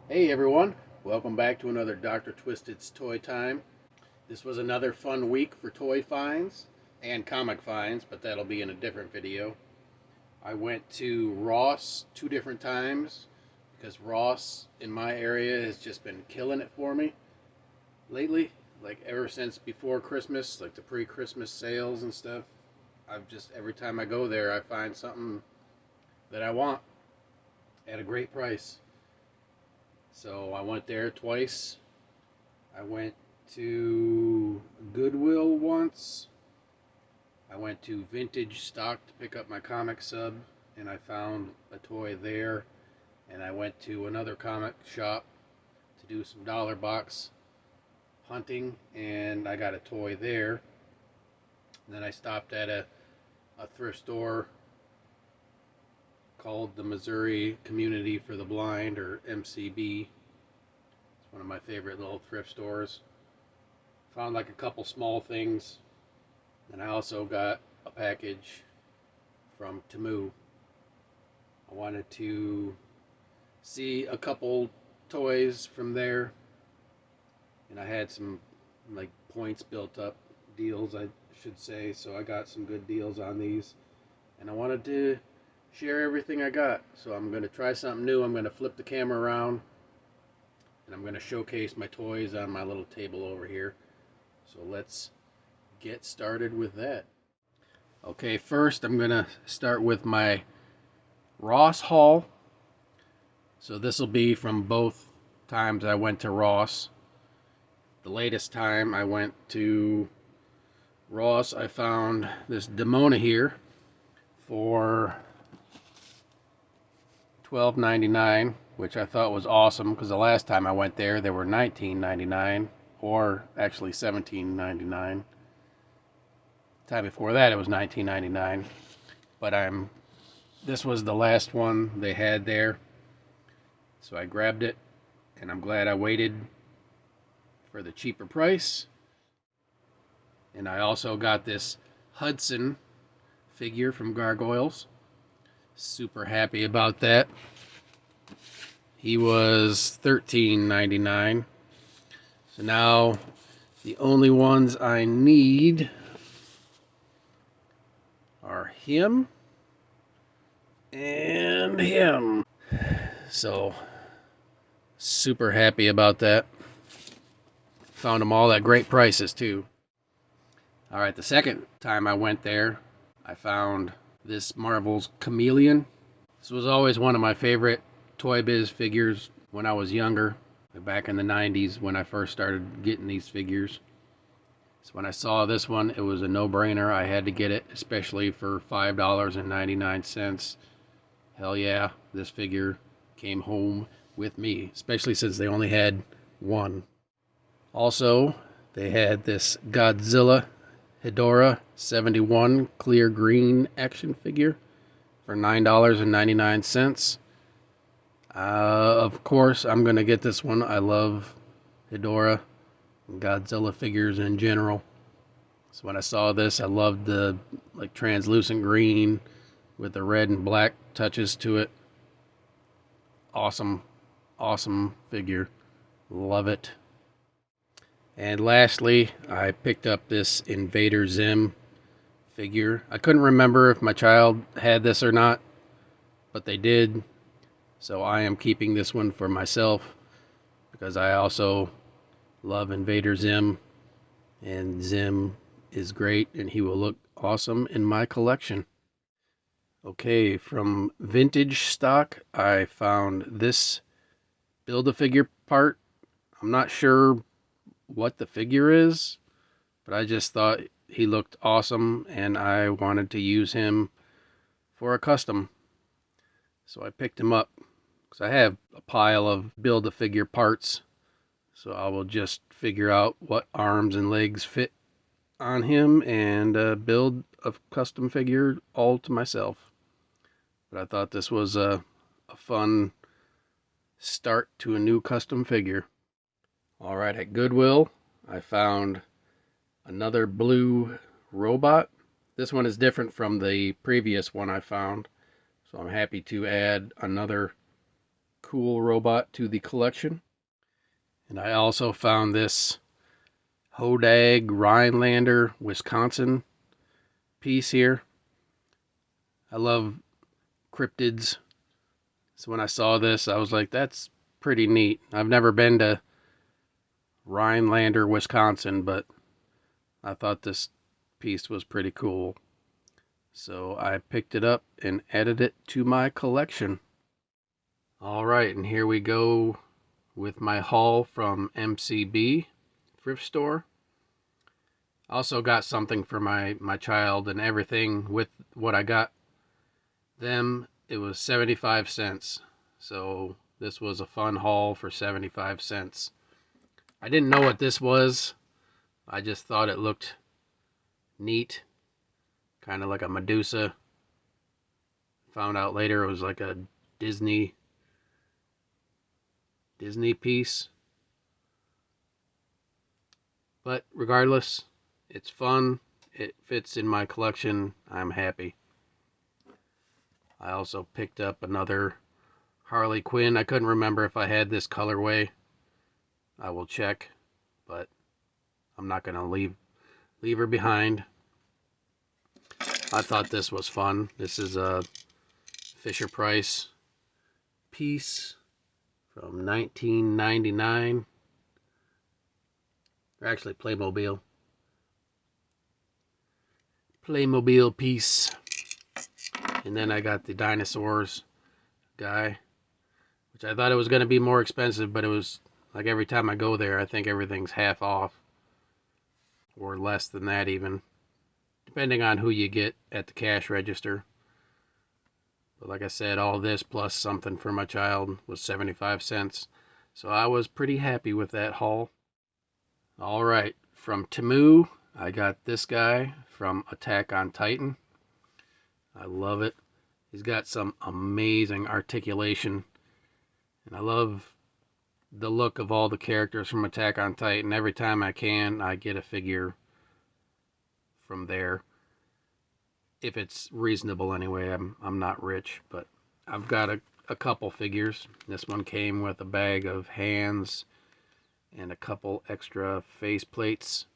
Hey everyone, welcome back to another Dr. Twisted's Toy Time. This was another fun week for toy finds and comic finds, but that'll be in a different video. I went to Ross 2 different times because Ross in my area has just been killing it for me lately. Like ever since before Christmas, like the pre-Christmas sales and stuff. Every time I go there, I find something that I want at a great price. So I went there twice. I went to Goodwill once. I went to Vintage Stock to pick up my comic sub, and I found a toy there. And I went to another comic shop to do some dollar box hunting, and I got a toy there. And then I stopped at a thrift store called the Missouri Community for the Blind, or MCB. It's one of my favorite little thrift stores. Found like a couple small things, and I also got a package from Temu. I wanted to see a couple toys from there, and I had some like points built up, deals I should say, so I got some good deals on these, and I wanted to share everything I got. So I'm going to try something new. I'm going to flip the camera around, and I'm going to showcase my toys on my little table over here. So let's get started with that. Okay, first I'm going to start with my Ross haul. So this will be from both times I went to Ross. The latest time I went to Ross, I found this Demona here for $12.99, which I thought was awesome because the last time I went there, they were $19.99, or actually $17.99. The time before that, it was $19.99. But this was the last one they had there, so I grabbed it, and I'm glad I waited for the cheaper price. And I also got this Hudson figure from Gargoyles. Super happy about that. He was $13.99. So now the only ones I need are him and him. So super happy about that. Found them all at great prices too. All right, the second time I went there, I found this Marvel's Chameleon. This was always one of my favorite Toy Biz figures when I was younger, back in the 90s when I first started getting these figures. So when I saw this one, it was a no-brainer. I had to get it, especially for $5.99. Hell yeah, this figure came home with me, especially since they only had one. Also, they had this Godzilla Hedorah 71 clear green action figure for $9.99. Of course, I'm going to get this one. I love Hedorah and Godzilla figures in general. So when I saw this, I loved the like translucent green with the red and black touches to it. Awesome, awesome figure. Love it. And lastly, I picked up this Invader Zim figure. I couldn't remember if my child had this or not, but they did. So I am keeping this one for myself because I also love Invader Zim, and Zim is great and he will look awesome in my collection. Okay, from Vintage Stock, I found this Build-A-Figure part. I'm not sure what the figure is, but I just thought he looked awesome and I wanted to use him for a custom. So I picked him up because I have a pile of Build-A-Figure parts. So I will just figure out what arms and legs fit on him and build a custom figure all to myself. But I thought this was a fun start to a new custom figure. Alright, at Goodwill, I found another blue robot. This one is different from the previous one I found, so I'm happy to add another cool robot to the collection. And I also found this Hodag Rhinelander, Wisconsin piece here. I love cryptids. So when I saw this, I was like, that's pretty neat. I've never been to Rhinelander, Wisconsin, but I thought this piece was pretty cool. So I picked it up and added it to my collection. All right, and here we go with my haul from MCB thrift store. Also got something for my child, and everything with what I got them, it was 75 cents. So this was a fun haul for 75 cents. I didn't know what this was. I just thought it looked neat, kind of like a Medusa. Found out later it was like a Disney piece. But regardless, it's fun. It fits in my collection. I'm happy. I also picked up another Harley Quinn. I couldn't remember if I had this colorway. I will check, but I'm not going to leave her behind. I thought this was fun. This is a Fisher-Price piece from 1999. Or actually Playmobil piece. And then I got the dinosaurs guy, which I thought it was going to be more expensive, but it was like every time I go there, I think everything's half off or less than that even, depending on who you get at the cash register. But like I said, all this plus something for my child was 75 cents. So I was pretty happy with that haul. All right, from Temu, I got this guy from Attack on Titan. I love it. He's got some amazing articulation. And I love the look of all the characters from Attack on Titan. Every time I can, I get a figure from there. If it's reasonable anyway. I'm not rich, but I've got a couple figures. This one came with a bag of hands and a couple extra face plates.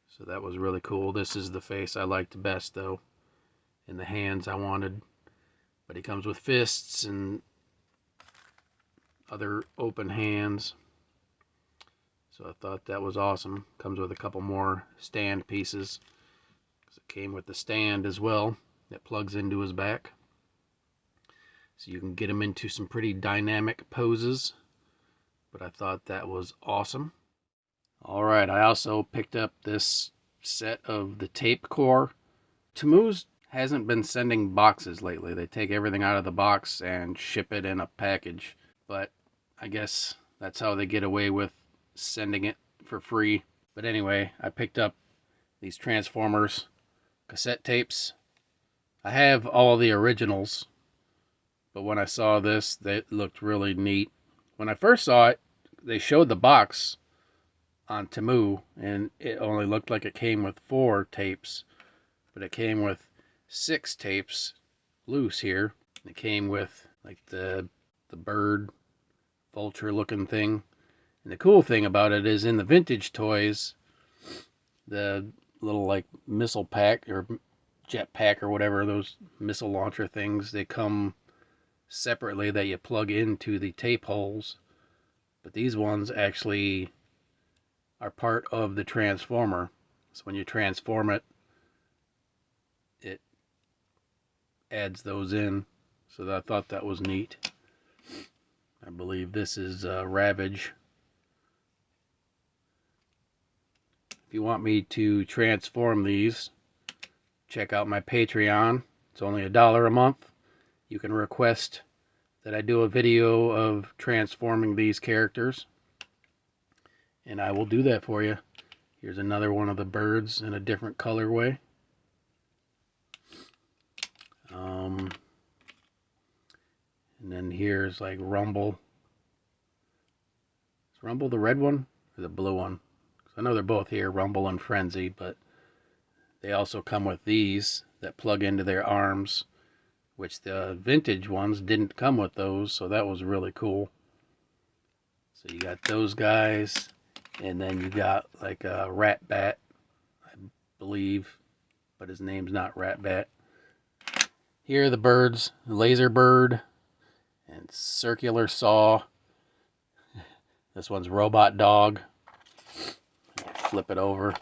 So that was really cool. This is the face I liked the best though. And the hands I wanted. But he comes with fists and other open hands. So I thought that was awesome. Comes with a couple more stand pieces. It came with the stand as well that plugs into his back. So you can get him into some pretty dynamic poses. But I thought that was awesome. Alright, I also picked up this set of the tape core. Temu's hasn't been sending boxes lately. They take everything out of the box and ship it in a package. But I guess that's how they get away with sending it for free. But anyway, I picked up these Transformers cassette tapes. I have all the originals, but when I saw this, they looked really neat. When I first saw it, they showed the box on Temu, and it only looked like it came with 4 tapes, but it came with 6 tapes loose here. It came with like the bird vulture looking thing. And the cool thing about it is in the vintage toys, the little like missile pack or jet pack or whatever, those missile launcher things, they come separately that you plug into the tape holes. But these ones actually are part of the transformer. So when you transform it, it adds those in. So I thought that was neat. I believe this is Ravage. If you want me to transform these, check out my Patreon. It's only $1 a month. You can request that I do a video of transforming these characters, and I will do that for you. Here's another one of the birds in a different colorway. And then here's like Rumble. Is Rumble the red one or the blue one? I know they're both here, Rumble and Frenzy, but they also come with these that plug into their arms which the vintage ones didn't come with those, so that was really cool. So you got those guys, and then you got like a Rat Bat, I believe, but his name's not Rat Bat. Here are the birds, Laser Bird and Circular Saw. This one's Robot Dog. Flip it over,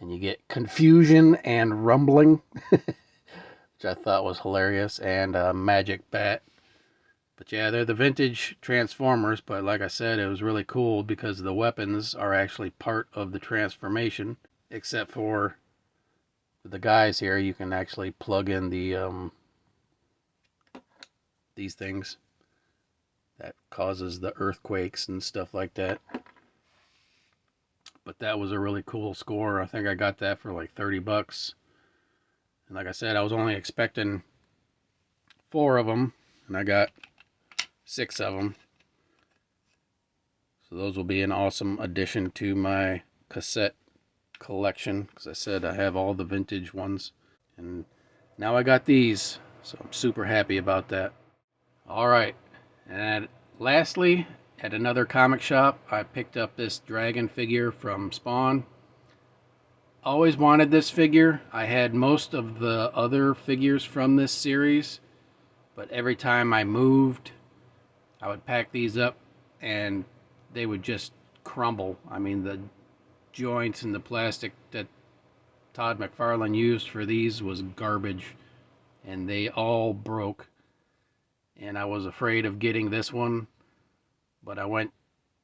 and you get Confusion and Rumbling, which I thought was hilarious, and a Magic Bat. But yeah, they're the vintage Transformers, but like I said, it was really cool because the weapons are actually part of the transformation, except for the guys here. You can actually plug in the these things that causes the earthquakes and stuff like that. But that was a really cool score. I think I got that for like 30 bucks. And like I said, I was only expecting 4 of them, and I got 6 of them. So those will be an awesome addition to my cassette collection, because I said I have all the vintage ones. And now I got these, so I'm super happy about that. Alright, and lastly, at another comic shop, I picked up this dragon figure from Spawn. Always wanted this figure. I had most of the other figures from this series, but every time I moved, I would pack these up and they would just crumble. I mean, the joints and the plastic that Todd McFarlane used for these was garbage, and they all broke. And I was afraid of getting this one, but I went,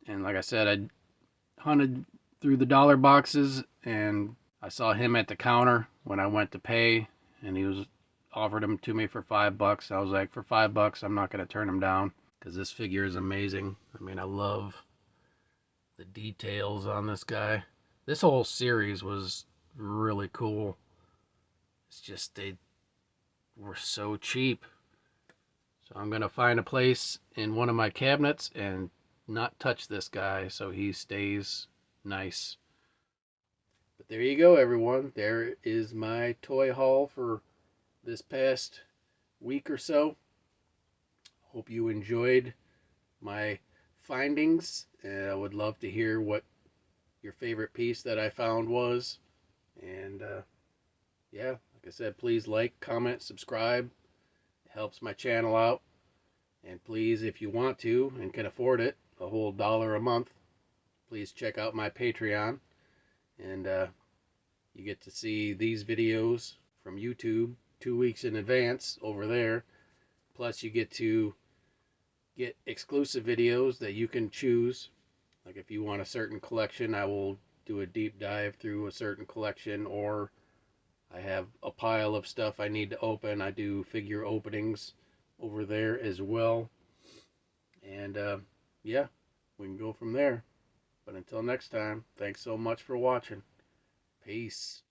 and like I said, I hunted through the dollar boxes, and I saw him at the counter when I went to pay, and he was offered him to me for $5. I was like, for $5, I'm not going to turn him down, because this figure is amazing. I mean, I love the details on this guy. This whole series was really cool. It's just they were so cheap. So I'm going to find a place in one of my cabinets and not touch this guy so he stays nice. But there you go, everyone. There is my toy haul for this past week or so. Hope you enjoyed my findings. I would love to hear what your favorite piece that I found was. And yeah, like I said, please like, comment, subscribe. It helps my channel out. And please, if you want to and can afford it, a whole $1 a month, please check out my Patreon. And you get to see these videos from YouTube 2 weeks in advance over there. Plus you get to get exclusive videos that you can choose. Like if you want a certain collection, I will do a deep dive through a certain collection, or I have a pile of stuff I need to open. I do figure openings over there as well. And yeah, we can go from there. But until next time, thanks so much for watching. Peace.